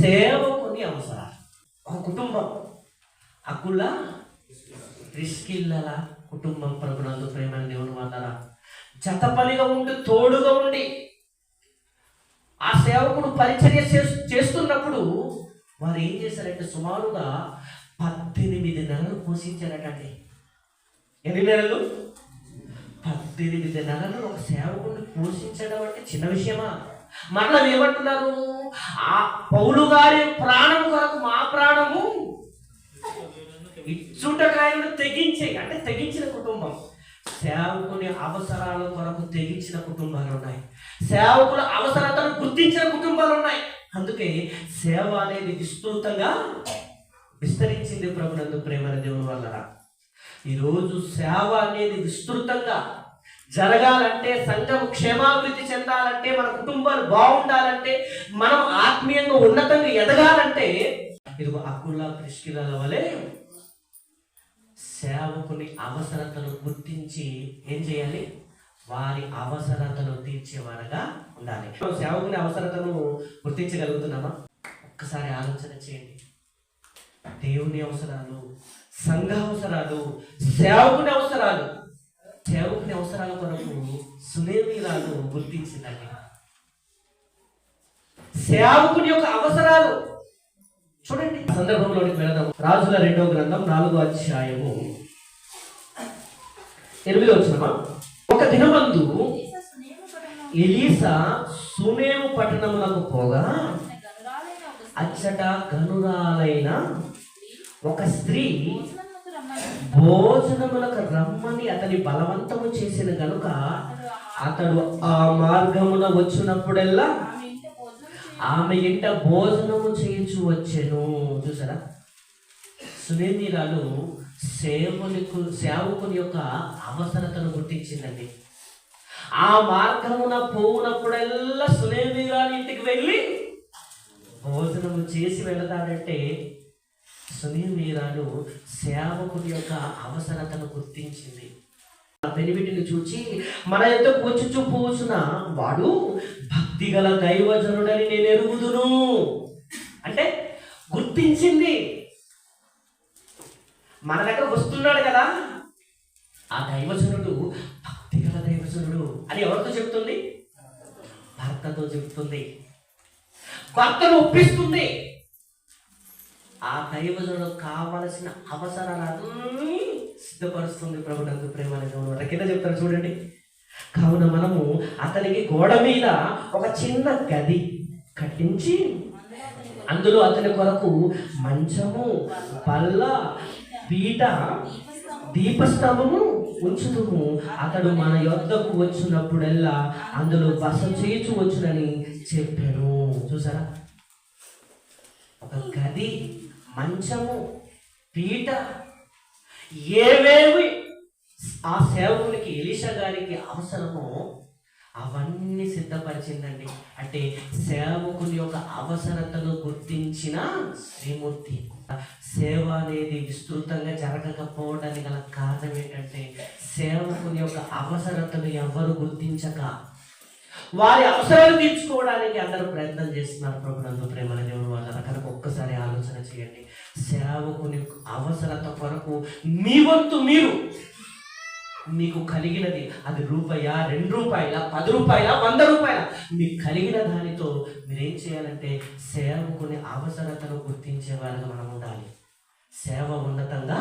సేవకుని అవసరాలు. ఒక కుటుంబం అకుల ప్రిస్కిల్లల కుటుంబం ప్రభునందు ప్రేమని దేవుని వాళ్ళరా జతపనిగా ఉండి తోడుగా ఉండి ఆ సేవకుడు పరిచర్య చేస్తున్నప్పుడు వారు ఏం చేశారంటే సుమారుగా 18 నెలలు పోషించారటండి. ఎన్ని నెలలు? 18 నెలలు ఒక సేవకుడిని పోషించడం అంటే చిన్న విషయమా? మరలా ఏమంటున్నారు? ఆ పౌలు గారి ప్రాణం కొరకు మా ప్రాణము ఇచ్చుటకాయలను తెగించే, అంటే తెగించిన కుటుంబం. సేవకుని అవసరాల కొరకు తెగించిన కుటుంబాలు ఉన్నాయి, సేవకుల అవసరతను గుర్తించిన కుటుంబాలు ఉన్నాయి. అందుకే సేవ అనేది విస్తృతంగా విస్తరించింది ప్రభునందు ప్రేమల దేవుని వల్ల. ఈరోజు సేవ అనేది విస్తృతంగా జరగాలంటే, సంఘం క్షేమాభివృద్ధి చెందాలంటే, మన కుటుంబాలు బాగుండాలంటే, మనం ఆత్మీయంగా ఉన్నతంగా ఎదగాలంటే ఇదిగో అకుల ప్రిస్కిల్లల వలె సేవకుని అవసరతను గుర్తించి ఏం చేయాలి? వారి అవసరతను తీర్చేవారుగా ఉండాలి. సేవకుని అవసరతను గుర్తించగలుగుతున్నామా? ఒక్కసారి ఆలోచన చేయండి. దేవుని అవసరాలు, సంఘ అవసరాలు, సేవకుని అవసరాలు, సేవకుని అవసరాల కొరకు సునేమిరాలు గుర్తించిందండి. సేవకుని యొక్క అవసరాలు చూడండి. సందర్భంలోనికి వెళదాం. రాజుల 2వ గ్రంథం 4వ అధ్యాయము 8వ వచనం. ఒక దినమందు ఎలీసా సునేము పట్టణమునకు పోగా అచ్చట గనురాలైన ఒక స్త్రీ భోజనములకు రమ్మని అతని బలవంతము చేసిన గనుక అతడు ఆ మార్గమున వచ్చినప్పుడల్లా ఆమె ఇంట భోజనము చేయించు వచ్చెను. చూసారా? సునేమిరాలు సేవకుని యొక్క అవసరతను గుర్తించిందండి. ఆ మార్గమున పోవునప్పుడల్లా సునేమిరాలు ఇంటికి వెళ్ళి భోజనము చేసి వెళతాడంటే సునేమిరాలు సేవకుని యొక్క అవసరతను గుర్తించింది. పెనివిటిని చూచి మన ఎంత కూర్చుచు పోచున వాడు భక్తి గల దైవజనుడని నేను ఎరుగుదును అంటే గుర్తించింది. మన దగ్గర వస్తున్నాడు కదా ఆ దైవజనుడు, భక్తి గల దైవజనుడు అని ఎవరితో చెప్తుంది? భర్తతో చెప్తుంది, భర్తను ఒప్పిస్తుంది. ఆ దైవజనుడు కావలసిన అవసరాలన్నీ సిద్ధపరుస్తుంది ప్రభునందు ప్రేమ. కింద చెప్తారు చూడండి. కావున మనము అతనికి గోడ మీద ఒక చిన్న గది కట్టించి అందులో అతని కొరకు మంచము, బల్ల, పీట, దీపస్తంభము ఉంచుదుము. అతడు మన యొద్దకు వచ్చినప్పుడల్లా అందులో బస చేయించు వచ్చునని చెప్పాను. చూసారా? ఒక గది, మంచము, పీట, ఏవేవి ఆ సేవకునికి ఎలీషా గారికి అవసరమో అవన్నీ సిద్ధపరిచిందండి. అంటే సేవకుని యొక్క అవసరతను గుర్తించిన శ్రీమూర్తి. సేవ అనేది విస్తృతంగా జరగకపోవడానికి గల కారణం ఏంటంటే సేవకుని యొక్క అవసరతను ఎవరు గుర్తించక వారి అవసరాలు తీర్చుకోవడానికి అందరూ ప్రయత్నం చేస్తున్నారు ప్రభునందు ప్రేమల దేవుని వాళ్ళ. కనుక ఒక్కసారి ఆలోచన చేయండి. సేవకుని అవసరత కొరకు మీ వంతు మీరు, మీకు కలిగినది, అది రూపాయ, 2 రూపాయల, 10 రూపాయల, 100 రూపాయల, మీకు కలిగిన దానితో మీరేం చేయాలంటే సేవకుని అవసరతను గుర్తించే వారిగా మనం ఉండాలి. సేవ ఉన్నతంగా